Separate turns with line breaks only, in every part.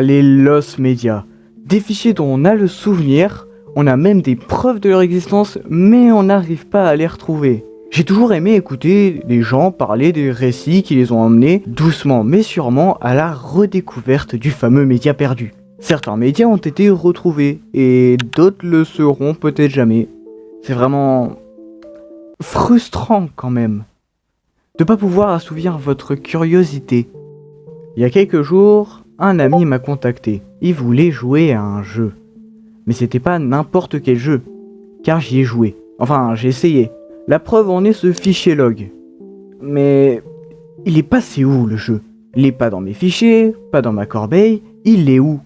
Ah, les Lost Media. Des fichiers dont on a le souvenir, on a même des preuves de leur existence, mais on n'arrive pas à les retrouver. J'ai toujours aimé écouter des gens parler des récits qui les ont emmenés, doucement mais sûrement, à la redécouverte du fameux média perdu. Certains médias ont été retrouvés, et d'autres le seront peut-être jamais. C'est vraiment frustrant quand même, de pas pouvoir assouvir votre curiosité. Il y a quelques jours, un ami m'a contacté. Il voulait jouer à un jeu. Mais c'était pas n'importe quel jeu, car j'y ai joué. Enfin, j'ai essayé. La preuve en est ce fichier log. Mais il est passé où le jeu? Il est pas dans mes fichiers, pas dans ma corbeille, il est où?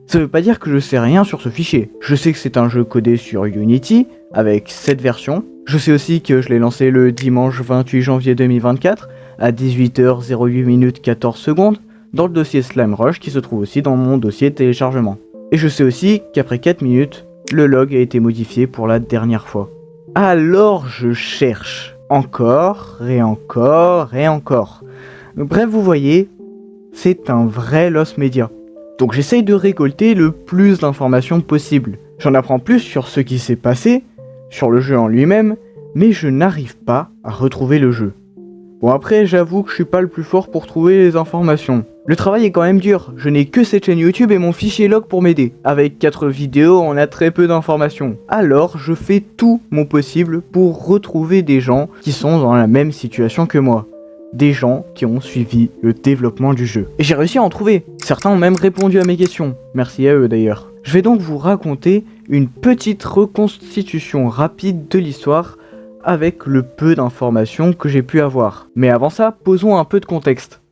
Ça veut pas dire que je sais rien sur ce fichier. Je sais que c'est un jeu codé sur Unity, avec 7 versions. Je sais aussi que je l'ai lancé le dimanche 28 janvier 2024, à 18h08 14 secondes, dans le dossier Slime Rush qui se trouve aussi dans mon dossier téléchargement. Et je sais aussi qu'après 4 minutes, le log a été modifié pour la dernière fois. Alors je cherche, encore, et encore, et encore. Bref, vous voyez, c'est un vrai Lost Media. Donc j'essaye de récolter le plus d'informations possible. J'en apprends plus sur ce qui s'est passé, sur le jeu en lui-même, mais je n'arrive pas à retrouver le jeu. Bon, après, j'avoue que je suis pas le plus fort pour trouver les informations. Le travail est quand même dur, je n'ai que cette chaîne YouTube et mon fichier log pour m'aider. Avec 4 vidéos, on a très peu d'informations. Alors, je fais tout mon possible pour retrouver des gens qui sont dans la même situation que moi. Des gens qui ont suivi le développement du jeu. Et j'ai réussi à en trouver. Certains ont même répondu à mes questions. Merci à eux d'ailleurs. Je vais donc vous raconter une petite reconstitution rapide de l'histoire avec le peu d'informations que j'ai pu avoir. Mais avant ça, posons un peu de contexte.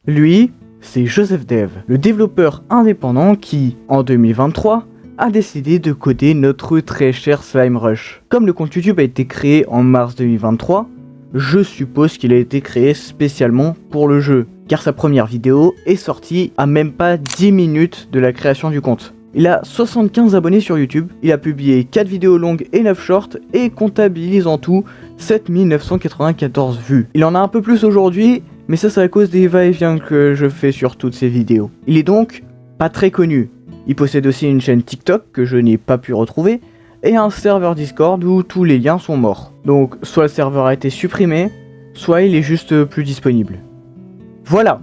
Lui, c'est Joseph Dev, le développeur indépendant qui, en 2023, a décidé de coder notre très cher Slime Rush. Comme le compte YouTube a été créé en mars 2023, je suppose qu'il a été créé spécialement pour le jeu, car sa première vidéo est sortie à même pas 10 minutes de la création du compte. Il a 75 abonnés sur YouTube, il a publié 4 vidéos longues et 9 shorts et comptabilise en tout 7994 vues. Il en a un peu plus aujourd'hui, mais ça c'est à cause des va-et-vient que je fais sur toutes ces vidéos. Il est donc pas très connu. Il possède aussi une chaîne TikTok que je n'ai pas pu retrouver et un serveur Discord où tous les liens sont morts. Donc soit le serveur a été supprimé, soit il est juste plus disponible. Voilà.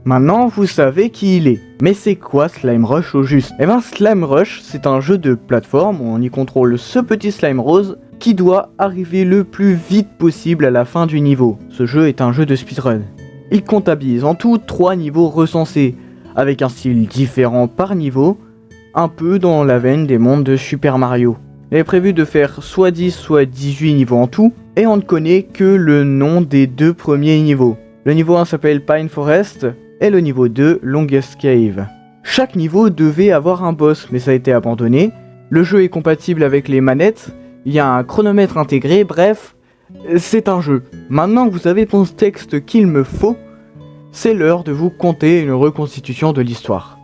Maintenant, vous savez qui il est. Mais c'est quoi Slime Rush au juste? Eh ben, Slime Rush, c'est un jeu de plateforme où on y contrôle ce petit slime rose qui doit arriver le plus vite possible à la fin du niveau. Ce jeu est un jeu de speedrun. Il comptabilise en tout 3 niveaux recensés, avec un style différent par niveau, un peu dans la veine des mondes de Super Mario. Il est prévu de faire soit 10 soit 18 niveaux en tout, et on ne connaît que le nom des 2 premiers niveaux. Le niveau 1 s'appelle Pine Forest, et le niveau 2, Longest Cave. Chaque niveau devait avoir un boss, mais ça a été abandonné. Le jeu est compatible avec les manettes, il y a un chronomètre intégré, bref, c'est un jeu. Maintenant que vous avez le contexte qu'il me faut, c'est l'heure de vous conter une reconstitution de l'histoire.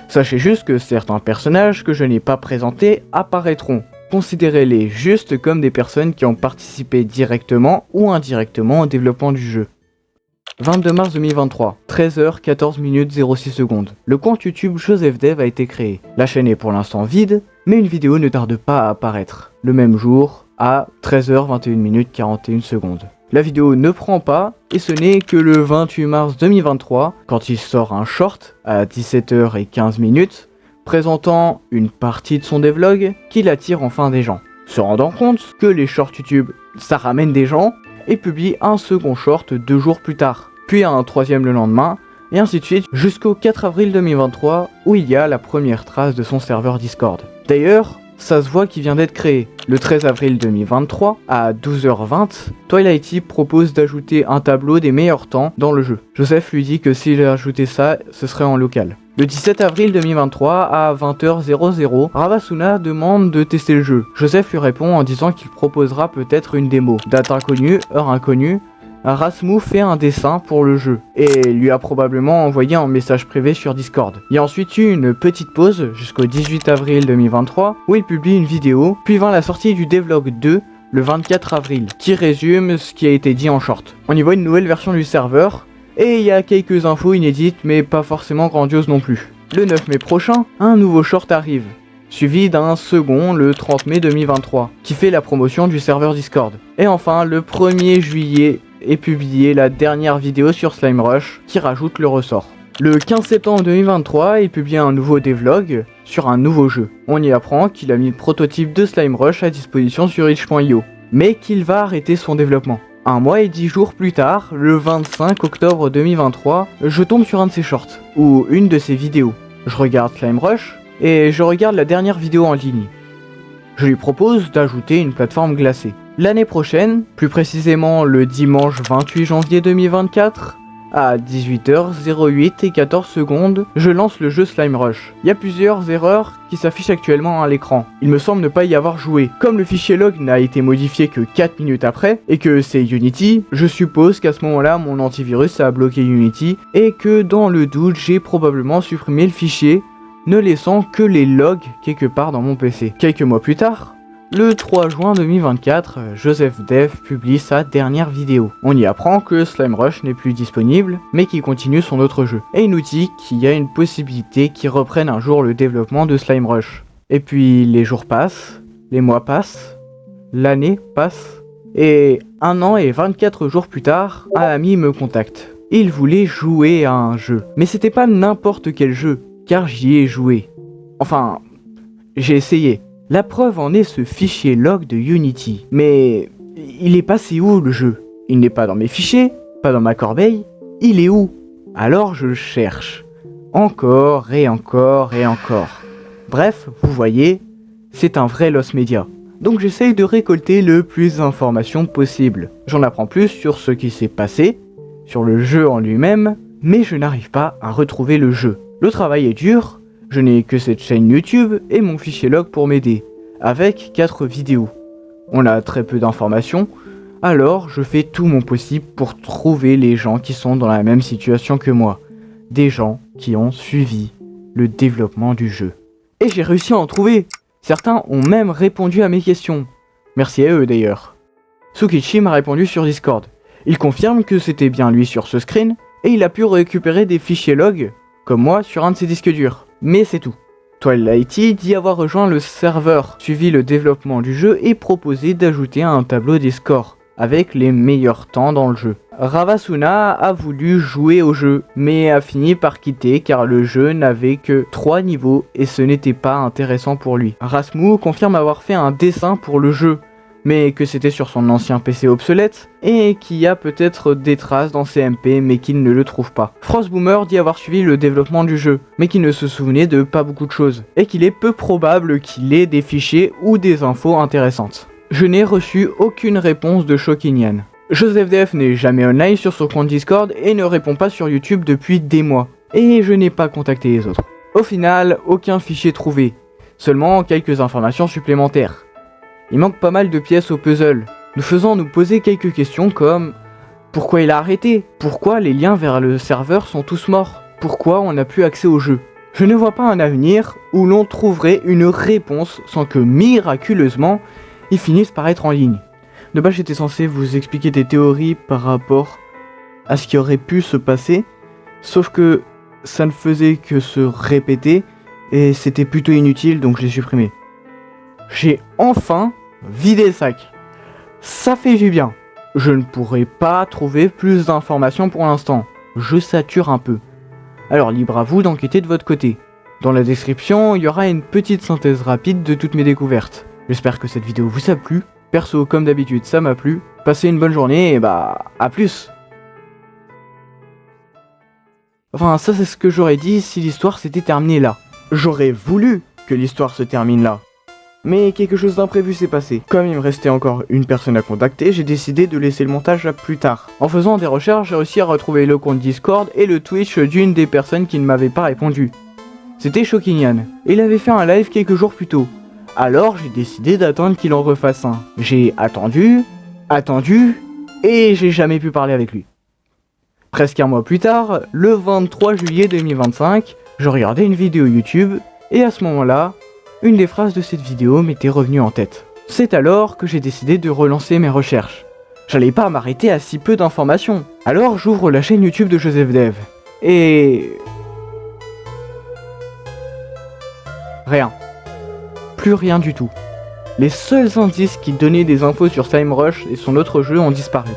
Sachez juste que certains personnages que je n'ai pas présentés apparaîtront. Considérez-les juste comme des personnes qui ont participé directement ou indirectement au développement du jeu. 22 mars 2023, 13h14 06 secondes. Le compte YouTube Joseph Dev a été créé. La chaîne est pour l'instant vide, mais une vidéo ne tarde pas à apparaître. Le même jour, à 13h21 41 secondes. La vidéo ne prend pas, et ce n'est que le 28 mars 2023, quand il sort un short à 17h15, présentant une partie de son devlog qui attire enfin des gens. Se rendant compte que les shorts YouTube, ça ramène des gens, et publie un second short 2 jours plus tard, puis un troisième le lendemain, et ainsi de suite jusqu'au 4 avril 2023 où il y a la première trace de son serveur Discord. D'ailleurs, ça se voit qu'il vient d'être créé. Le 13 avril 2023, à 12h20, Twilighty propose d'ajouter un tableau des meilleurs temps dans le jeu. Joseph lui dit que s'il ajoutait ça, ce serait en local. Le 17 avril 2023, à 20h00, Ravasuna demande de tester le jeu. Joseph lui répond en disant qu'il proposera peut-être une démo. Date inconnue, heure inconnue, Rasmu fait un dessin pour le jeu et lui a probablement envoyé un message privé sur Discord. Il y a ensuite eu une petite pause jusqu'au 18 avril 2023 où il publie une vidéo, puis vint la sortie du devlog 2 le 24 avril qui résume ce qui a été dit en short. On y voit une nouvelle version du serveur et il y a quelques infos inédites mais pas forcément grandioses non plus. Le 9 mai prochain, un nouveau short arrive, suivi d'un second le 30 mai 2023, qui fait la promotion du serveur Discord. Et enfin, le 1er juillet est publiée la dernière vidéo sur Slime Rush, qui rajoute le ressort. Le 15 septembre 2023, il publie un nouveau devlog sur un nouveau jeu. On y apprend qu'il a mis le prototype de Slime Rush à disposition sur itch.io, mais qu'il va arrêter son développement. Un mois et 10 jours plus tard, le 25 octobre 2023, je tombe sur un de ses shorts, ou une de ses vidéos. Je regarde Slime Rush, et je regarde la dernière vidéo en ligne. Je lui propose d'ajouter une plateforme glacée. L'année prochaine, plus précisément le dimanche 28 janvier 2024, à 18h08 et 14 secondes, je lance le jeu Slime Rush. Il y a plusieurs erreurs qui s'affichent actuellement à l'écran. Il me semble ne pas y avoir joué. Comme le fichier log n'a été modifié que 4 minutes après, et que c'est Unity, je suppose qu'à ce moment-là, mon antivirus a bloqué Unity, et que dans le doute, j'ai probablement supprimé le fichier, ne laissant que les logs quelque part dans mon PC. Quelques mois plus tard, le 3 juin 2024, JosephDev publie sa dernière vidéo. On y apprend que Slime Rush n'est plus disponible, mais qu'il continue son autre jeu. Et il nous dit qu'il y a une possibilité qu'il reprenne un jour le développement de Slime Rush. Et puis les jours passent, les mois passent, l'année passe, et 1 an et 24 jours plus tard, un ami me contacte. Il voulait jouer à un jeu. Mais c'était pas n'importe quel jeu, car j'y ai joué. Enfin, j'ai essayé. La preuve en est ce fichier log de Unity. Mais il est passé où le jeu? Il n'est pas dans mes fichiers, pas dans ma corbeille. Il est où? Alors je le cherche. Encore et encore et encore. Bref, vous voyez, c'est un vrai lost media. Donc j'essaye de récolter le plus d'informations possible. J'en apprends plus sur ce qui s'est passé, sur le jeu en lui-même, mais je n'arrive pas à retrouver le jeu. Le travail est dur. Je n'ai que cette chaîne YouTube et mon fichier log pour m'aider, avec 4 vidéos. On a très peu d'informations, alors je fais tout mon possible pour trouver les gens qui sont dans la même situation que moi. Des gens qui ont suivi le développement du jeu. Et j'ai réussi à en trouver. Certains ont même répondu à mes questions. Merci à eux d'ailleurs. Tsukichi m'a répondu sur Discord. Il confirme que c'était bien lui sur ce screen, et il a pu récupérer des fichiers log, comme moi, sur un de ses disques durs. Mais c'est tout. Twilighty dit avoir rejoint le serveur, suivi le développement du jeu et proposé d'ajouter un tableau des scores, avec les meilleurs temps dans le jeu. Ravasuna a voulu jouer au jeu, mais a fini par quitter car le jeu n'avait que 3 niveaux et ce n'était pas intéressant pour lui. Rasmu confirme avoir fait un dessin pour le jeu, mais que c'était sur son ancien PC obsolète, et qu'il y a peut-être des traces dans CMP mais qu'il ne le trouve pas. Frostboomer dit avoir suivi le développement du jeu, mais qu'il ne se souvenait de pas beaucoup de choses, et qu'il est peu probable qu'il ait des fichiers ou des infos intéressantes. Je n'ai reçu aucune réponse de Shokinian. JosephDev n'est jamais online sur son compte Discord et ne répond pas sur YouTube depuis des mois, et je n'ai pas contacté les autres. Au final, aucun fichier trouvé, seulement quelques informations supplémentaires. Il manque pas mal de pièces au puzzle, nous faisant nous poser quelques questions comme pourquoi il a arrêté? Pourquoi les liens vers le serveur sont tous morts? Pourquoi on n'a plus accès au jeu? Je ne vois pas un avenir où l'on trouverait une réponse sans que miraculeusement ils finissent par être en ligne. De base j'étais censé vous expliquer des théories par rapport à ce qui aurait pu se passer, sauf que ça ne faisait que se répéter et c'était plutôt inutile donc je l'ai supprimé. J'ai enfin vidé le sac. Ça fait du bien. Je ne pourrai pas trouver plus d'informations pour l'instant. Je sature un peu. Alors libre à vous d'enquêter de votre côté. Dans la description, il y aura une petite synthèse rapide de toutes mes découvertes. J'espère que cette vidéo vous a plu. Perso, comme d'habitude, ça m'a plu. Passez une bonne journée et bah, à plus. Enfin, ça c'est ce que j'aurais dit si l'histoire s'était terminée là. J'aurais voulu que l'histoire se termine là. Mais quelque chose d'imprévu s'est passé. Comme il me restait encore une personne à contacter, j'ai décidé de laisser le montage à plus tard. En faisant des recherches, j'ai réussi à retrouver le compte Discord et le Twitch d'une des personnes qui ne m'avait pas répondu. C'était Shokinian. Il avait fait un live quelques jours plus tôt. Alors j'ai décidé d'attendre qu'il en refasse un. J'ai attendu, et j'ai jamais pu parler avec lui. Presque un mois plus tard, le 23 juillet 2025, je regardais une vidéo YouTube, et à ce moment-là, une des phrases de cette vidéo m'était revenue en tête. C'est alors que j'ai décidé de relancer mes recherches. J'allais pas m'arrêter à si peu d'informations. Alors j'ouvre la chaîne YouTube de JosephDev. Et Rien. Plus rien du tout. Les seuls indices qui donnaient des infos sur SlimeRush et son autre jeu ont disparu.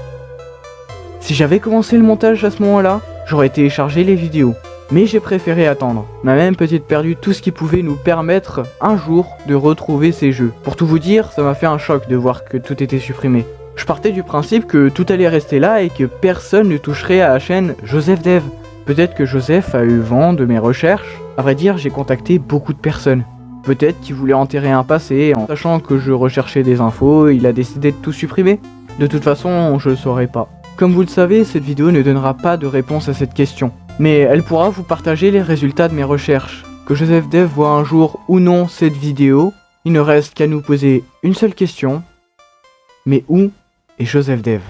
Si j'avais commencé le montage à ce moment-là, j'aurais téléchargé les vidéos. Mais j'ai préféré attendre. Ma même peut-être perdu tout ce qui pouvait nous permettre un jour de retrouver ces jeux. Pour tout vous dire, ça m'a fait un choc de voir que tout était supprimé. Je partais du principe que tout allait rester là et que personne ne toucherait à la chaîne Joseph Dev. Peut-être que Joseph a eu vent de mes recherches. À vrai dire, j'ai contacté beaucoup de personnes. Peut-être qu'il voulait enterrer un passé, en sachant que je recherchais des infos, il a décidé de tout supprimer. De toute façon, je le saurais pas. Comme vous le savez, cette vidéo ne donnera pas de réponse à cette question. Mais elle pourra vous partager les résultats de mes recherches. Que Joseph Dev voit un jour ou non cette vidéo, il ne reste qu'à nous poser une seule question. Mais où est Joseph Dev ?